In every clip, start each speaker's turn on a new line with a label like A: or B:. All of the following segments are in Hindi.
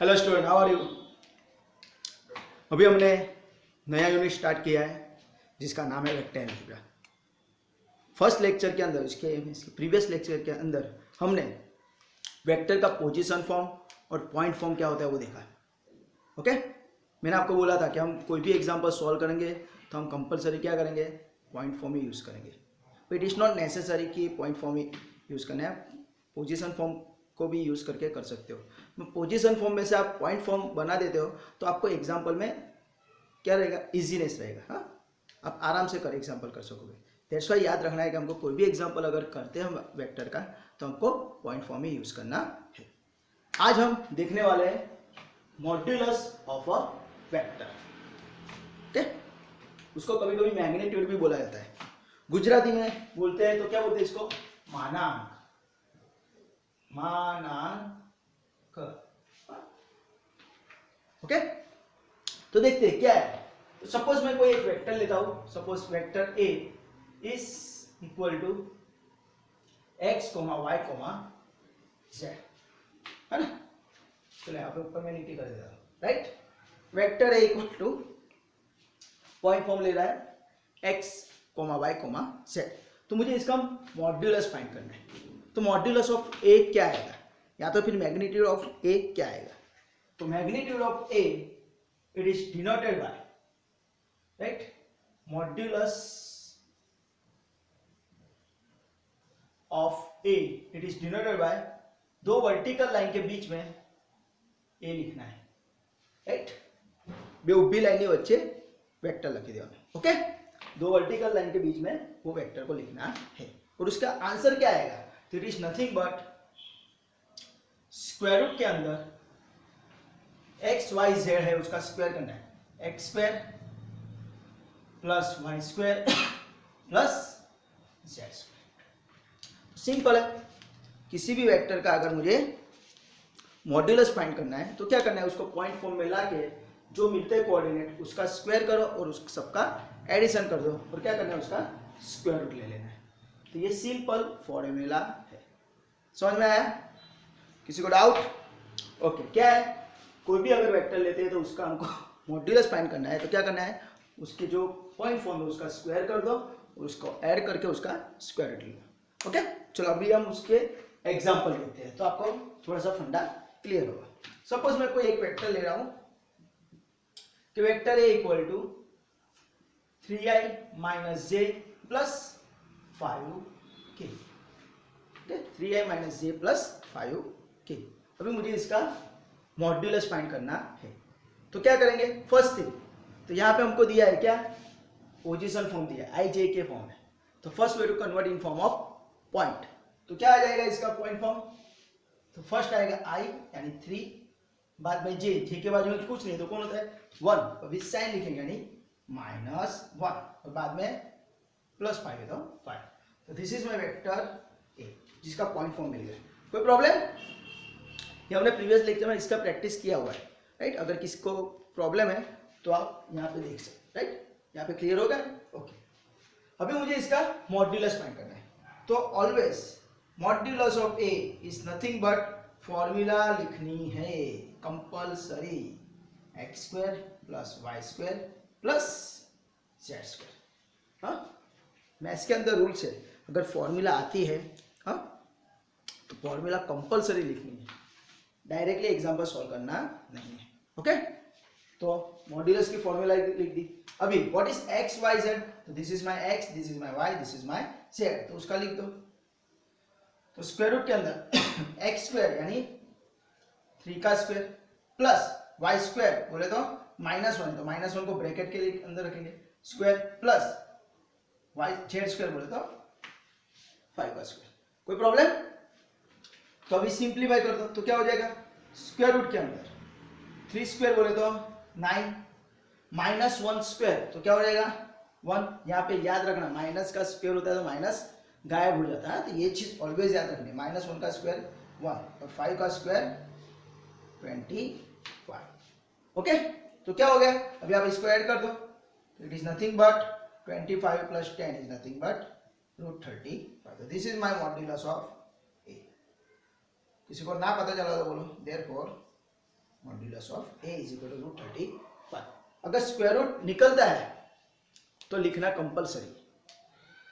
A: Hello student, how are you. अभी हमने नया यूनिट स्टार्ट किया है जिसका नाम है वेक्टर अलजेब्रा। फर्स्ट लेक्चर के अंदर, इसके प्रीवियस लेक्चर के अंदर हमने वेक्टर का पोजीशन फॉर्म और पॉइंट फॉर्म क्या होता है वो देखा। ओके, मैंने आपको बोला था कि हम कोई भी एग्जांपल सॉल्व करेंगे तो हम कंपलसरी क्या करेंगे, पॉइंट फॉर्म ही यूज़ करेंगे। इट इज़ नॉट नेसेसरी कि पॉइंट फॉर्म ही यूज़ करना है, पोजीशन फॉर्म को भी यूज़ करके कर सकते हो। पोजीशन फॉर्म में से आप पॉइंट फॉर्म बना देते हो तो आपको एग्जाम्पल में क्या रहेगा, इजीनेस रहेगा। हाँ, आप आराम से कर एग्जाम्पल कर सकोगे। दैट्स वाई याद रखना है कि हमको कोई भी एग्जाम्पल अगर करते हैं वेक्टर का तो हमको पॉइंट फॉर्म ही यूज़ करना है। आज हम देखने वाले हैं modulus of a vector. Okay, उसको कभी कभी मैग्नीट्यूड भी बोला जाता है। गुजराती में बोलते हैं तो क्या बोलते हैं इसको, मानांक। मानांक। ओके, तो देखते हैं क्या है। तो सपोज मैं कोई एक वेक्टर लेता हूं, suppose vector A is equal to X comma Y comma Z, है ना। चलो यहाँ पे ऊपर मैं नीचे कर देता हूं, right. Vector A equal to point form ले रहा है X comma Y comma Z. तो मुझे इसका मॉड्यूलस फाइंड करना है। तो मॉड्यूलस ऑफ ए क्या आएगा, या तो फिर मैग्नीट्यूड ऑफ ए क्या आएगा। तो magnitude of A it is denoted by, right, modulus of A it is denoted by, दो वर्टिकल लाइन के बीच में ए लिखना है, राइट। बे उभी लाइन के वच्चे वेक्टर लिखी देना। ओके, दो वर्टिकल लाइन के बीच में वो वेक्टर को लिखना है। और उसका आंसर क्या आएगा, तो it is nothing but square root के अंदर एक्स वाई जेड है उसका स्क्वायर करना है, X square plus Y square plus Z square. Simple है। किसी भी वेक्टर का अगर मुझे मॉड्यूलस फाइंड करना है तो क्या करना है, उसको पॉइंट फॉर्म में लाके जो मिलते हैं कोऑर्डिनेट उसका स्क्वायर करो और उस सबका एडिशन कर दो और क्या करना है, उसका स्क्वायर रूट ले लेना है। तो ये सिंपल फॉर्मूला है। समझ में आया, किसी को डाउट? ओके, क्या है, कोई भी अगर वेक्टर लेते हैं तो उसका हमको मॉड्यूलस फाइंड करना है तो क्या करना है, उसके जो पॉइंट फॉर्म है उसका स्क्वायर कर दो और उसको ऐड करके उसका स्क्वायर रूट ले लो। ओके, चलो अभी हम उसके एग्जाम्पल लेते हैं तो आपको थोड़ा सा फंडा क्लियर होगा। सपोज मैं कोई एक वेक्टर ले रहा हूं कि vector A equal to 3i minus J plus 5k। 3i minus J plus 5k। अभी मुझे इसका मॉड्यूलस फाइंड करना है तो क्या करेंगे, फर्स्ट थिंग तो यहाँ पे हमको दिया है क्या, पोजीशन फॉर्म दिया है, आई जे के फॉर्म है। तो first way to convert in form of point. तो क्या आ जाएगा इसका पॉइंट फॉर्म, तो फर्स्ट आएगा आई यानी 3, बाद में जे, जे के बाजू में कुछ नहीं तो कौन होता है 1, विद साइन लिखेंगे यानी -1, और बाद में +5 है तो 5। तो this is my vector A जिसका पॉइंट फॉर्म मिल गया। कोई प्रॉब्लम, ये हमने प्रीवियस लेक्चर में इसका प्रैक्टिस किया हुआ है, राइट। अगर किसी को प्रॉब्लम है तो आप यहाँ पे देख सकते, राइट। यहाँ पे क्लियर हो गया। ओके, अभी मुझे इसका मॉड्यूलस फाइंड करना है। तो always modulus of A is nothing but formula लिखनी है compulsory, X square plus Y square plus Z square. हाँ, मैथ्स के अंदर रूल्स है, अगर फॉर्मूला आती है हाँ तो फॉर्मूला कंपल्सरी लिखनी है, डायरेक्टली एग्जांपल सॉल्व करना नहीं है। ओके, तो मॉड्यूलस की फॉर्मूला लिख दी। अभी what is X Y Z, तो this is my X, this is my Y, this is my Z, तो उसका लिख दो। तो स्क्वायर रूट के अंदर एक्स स्क्वायर यानी 3 का स्क्वायर प्लस वाई स्क्वायर बोले तो -1, तो -1 को ब्रैकेट के अंदर रखेंगे, square plus Y Z square बोले तो 5 का स्क्वायर। कोई प्रॉब्लम? तो अभी सिंप्लीफाई कर दो तो क्या हो जाएगा, स्क्वायर रूट के अंदर 3 स्क्वायर बोले तो 9, -1 स्क्वायर तो क्या हो जाएगा 1। यहाँ पे याद रखना माइनस का स्क्वायर होता है तो माइनस गायब हो जाता है, तो ये चीज ऑलवेज याद रखनी। -1 का स्क्वायर 1 और 5 का स्क्वायर 25। ओके, तो क्या हो गया, अभी आप इसको ऐड कर दो, it is nothing but 25 + 10 is nothing but √35। This is my modulus of A. किसी को ना पता चला तो बोलो therefore modulus of A is equal to root 35। अगर स्क्वायर रूट निकलता है तो लिखना कंपलसरी।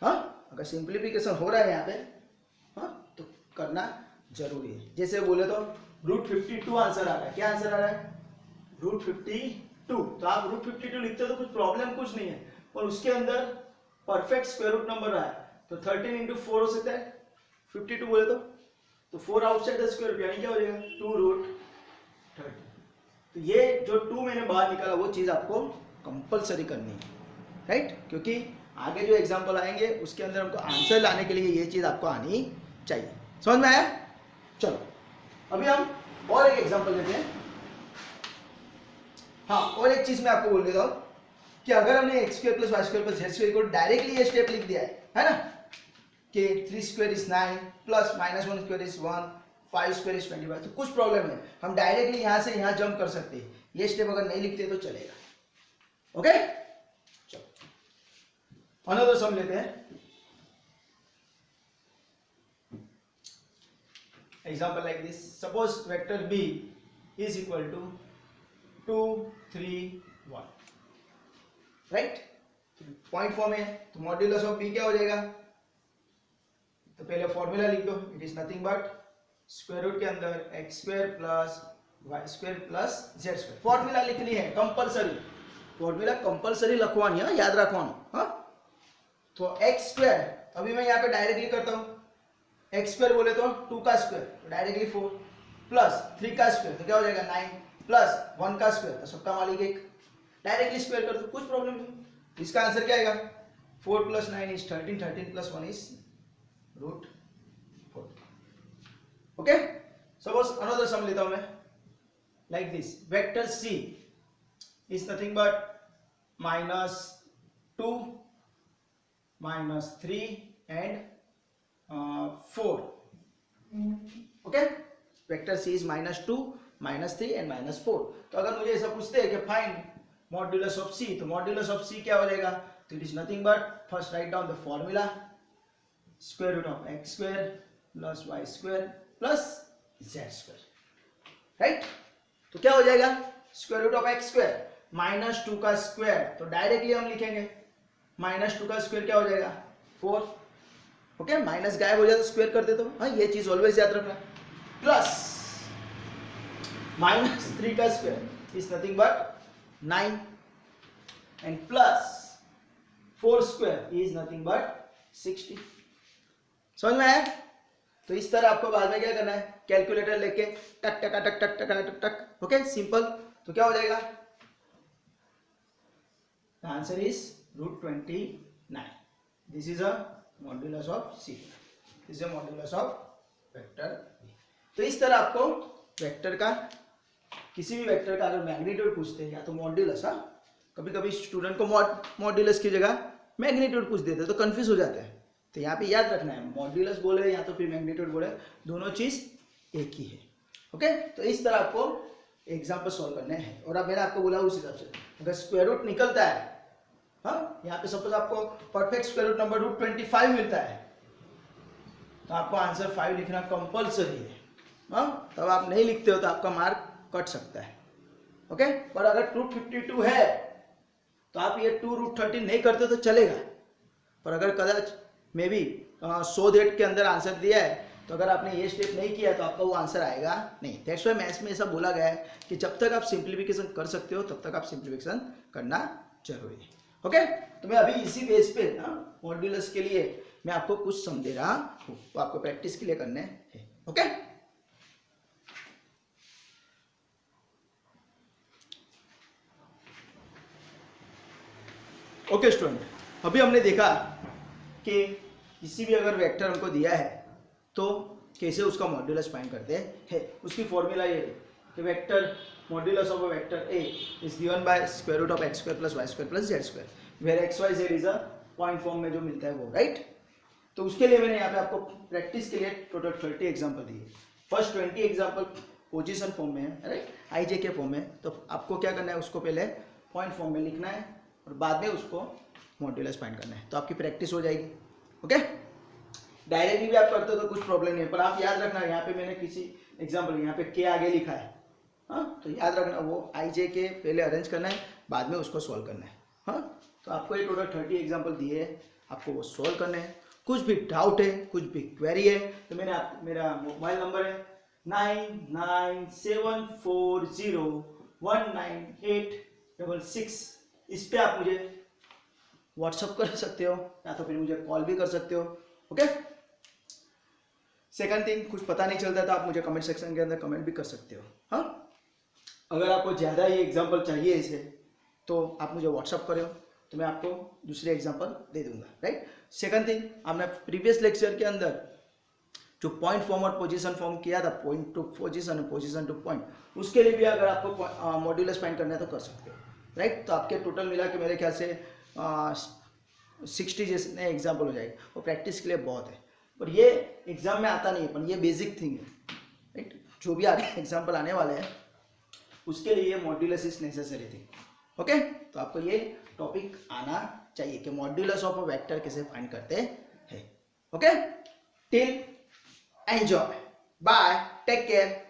A: हाँ, अगर सिंप्लीफिकेशन हो रहा है यहाँ पे, हाँ, तो करना जरूरी है। जैसे बोले तो रूट 52 आंसर आ रहा है। क्या आंसर आ रहा है? रूट 52। तो आप रूट 52 लिखते हो तो कुछ प्रॉब्लम कुछ नहीं है, और उसके अंदर परफेक्ट स्क्वायर रूट नंबर रहा है तो 13 इंटू 4 हो सकता है 52 बोले तो 4 आउटसाइड द स्क्वायर रूट, यानी क्या हो जाएगा 2 रूट 30। तो ये जो 2 मैंने बाहर निकाला वो चीज़ आपको कंपलसरी करनी है, राइट? क्योंकि आगे जो एग्जाम्पल आएंगे उसके अंदर हमको आंसर लाने के लिए ये चीज़ आपको आनी चाहिए। समझ में आया? चलो अभी हम और एक एग्जाम्पल लेते हैं। हाँ, और एक चीज़ मैं आपको बोल देता हूँ कि अगर हमने X square plus Y square plus Z square को डायरेक्टली ये स्टेप लिख दिया है ना, कि 3 स्क्वायर इज 9 प्लस -1 स्क्वायर इज 1, 5 स्क्वायर इज 25, तो कुछ प्रॉब्लम है, हम डायरेक्टली यहाँ से यहाँ जंप कर सकते हैं। ये स्टेप अगर नहीं लिखते तो चलेगा। ओके, चलो अनदर सम लेते हैं। Example like this, suppose vector B is equal to 2 3 1, right? Point form है तो मॉड्यूलस ऑफ बी क्या हो जाएगा? तो पहले फॉर्मूला लिख दो, it is nothing but square root के अंदर X square plus Y square plus Z square. Formula लिखनी है कंपलसरी, फॉर्मूला कंपलसरी लखवानी है, याद रखवाना। हाँ, तो एक्स स्क्वायर अभी मैं यहाँ पे डायरेक्टली करता हूँ, एक्स स्क्वायर बोले तो 2 का स्क्वायर तो डायरेक्टली 4 प्लस 3 का स्क्वायर तो क्या हो जाएगा 9 प्लस 1 का स्क्वायर तो सबका मालिक 1, डायरेक्टली स्क्वायर कर दो, कुछ प्रॉब्लम नहीं। इसका आंसर क्या आएगा? 4 plus 9 is 13, 13 plus 1 is root 4। Okay, suppose another sum लेता हूं मैं like this, vector C is nothing but -2 -3 and 4। Okay, vector C is -2 -3 and -4। तो अगर मुझे ऐसा पूछते हैं कि फाइंड मॉड्यूलस ऑफ सी, तो मॉड्यूलस ऑफ सी क्या हो जाएगा? तो it is nothing but first write down the formula square root of X square plus Y square plus Z square, right? तो क्या हो जाएगा? Square root of X square -2 का स्क्वायर तो डायरेक्टली हम लिखेंगे -2 का स्क्वायर क्या हो जाएगा 4। ओके, माइनस गायब हो जाए तो स्क्वायर कर देते हो। हाँ, ये चीज ऑलवेज याद रखना। प्लस -3 का square is nothing but 9 and plus 4 square is nothing but 60। समझ में आया? तो इस तरह आपको बाद में क्या करना है, कैलकुलेटर लेके टक टक टक टक टक टक टक। Okay, simple. तो क्या हो जाएगा? The answer is root 29। This is a modulus of C, this is a modulus of vector B. तो इस तरह आपको वेक्टर का, किसी भी वेक्टर का अगर मैग्नीट्यूड पूछते हैं या तो मॉड्यूलस, हाँ, कभी कभी स्टूडेंट को मॉड्यूलस की जगह मैग्नीट्यूड पूछ देते हैं तो कंफ्यूज हो जाते हैं। तो यहाँ पे याद रखना है, मॉड्यूलस बोले या तो फिर मैग्नीट्यूड बोले, दोनों चीज एक ही है। ओके, तो इस तरह आपको एग्जाम्पल सॉल्व करने हैं। और अब मैंने आपको बोला उस हिसाब से अगर स्क्वायर रूट निकलता है, हाँ, यहाँ पे सपोज आपको perfect square root number root 25 मिलता है तो आपको आंसर 5 लिखना कंपलसरी है। हाँ, तब आप नहीं लिखते हो तो आपका मार्क कट सकता है। ओके, पर अगर रूट 52 है तो आप ये 2 रूट 13 नहीं करते तो चलेगा, पर अगर कदाच मे बी 100 डेट के अंदर आंसर दिया है तो अगर आपने ये स्टेप नहीं किया तो आपका वो आंसर आएगा नहीं। दैट्स व्हाई मैथ्स में ऐसा बोला गया है कि जब तक आप सिंप्लीफिकेशन कर सकते हो तब तक आप सिंप्लीफिकेशन करना जरूरी है। ओके, तो मैं अभी इसी बेस पे मॉड्यूलस के लिए मैं आपको कुछ समझ रहा हूँ, तो आपको प्रैक्टिस के लिए करने हैं। ओके, ओके स्टूडेंट, अभी हमने देखा कि किसी भी अगर वेक्टर हमको दिया है तो कैसे उसका मॉड्यूलस फाइंड करते हैं। उसकी फॉर्मूला ये है कि vector modulus of a vector A is given by square root of X square plus Y square plus Z square, where X Y Z is a point form में जो मिलता है वो, राइट? तो उसके लिए मैंने यहाँ पे आपको प्रैक्टिस के लिए टोटल 30 एग्जाम्पल दिए। फर्स्ट 20 एग्जाम्पल पोजिशन फॉर्म में है, राइट, आईजे के फॉर्म में। तो आपको क्या करना है, उसको पहले पॉइंट फॉर्म में लिखना है और बाद में उसको मॉड्यूलस फाइंड करना है, तो आपकी प्रैक्टिस हो जाएगी। ओके, डायरेक्टली भी आप करते हो तो कुछ प्रॉब्लम नहीं है, पर आप याद रखना यहाँ पे मैंने किसी एग्जाम्पल यहाँ पे के आगे लिखा है हाँ, तो याद रखना वो आई जे के पहले अरेंज करना है, बाद में उसको सॉल्व करना है। हाँ, तो आपको ये टोटल 30 एग्जाम्पल दिए हैं, आपको वो सॉल्व करने हैं। कुछ भी डाउट है, कुछ भी क्वेरी है, तो मेरा मोबाइल नंबर है 9974019866। इस पे आप मुझे व्हाट्सअप कर सकते हो या तो फिर मुझे कॉल भी कर सकते हो। ओके, सेकंड थिंग, कुछ पता नहीं चलता तो आप मुझे कमेंट सेक्शन के अंदर कमेंट भी कर सकते हो। हाँ, अगर आपको ज़्यादा ये एग्जाम्पल चाहिए इसे, तो आप मुझे व्हाट्सअप करो, तो मैं आपको दूसरे एग्जाम्पल दे दूंगा, राइट। सेकंड थिंग, हमने प्रीवियस लेक्चर के अंदर जो पॉइंट फॉर्म और पोजीशन फॉर्म किया था, पॉइंट टू पोजीशन और पोजीशन टू पॉइंट, उसके लिए भी अगर आपको मॉड्यूलस फाइंड करना है तो कर सकते हो, राइट। तो आपके टोटल मिला के मेरे ख्याल से 60 जैसे एग्जाम्पल हो जाएगी, वो प्रैक्टिस के लिए बहुत है, पर ये एग्जाम में आता नहीं है, पर ये बेसिक थिंग है, राइट। जो भी आगे एग्जाम्पल आने वाले हैं उसके लिए modulus is necessary thing. Okay, तो आपको ये टॉपिक आना चाहिए कि मॉड्यूलस ऑफ अ वेक्टर कैसे फाइंड करते हैं। Okay, till enjoy, bye, take care.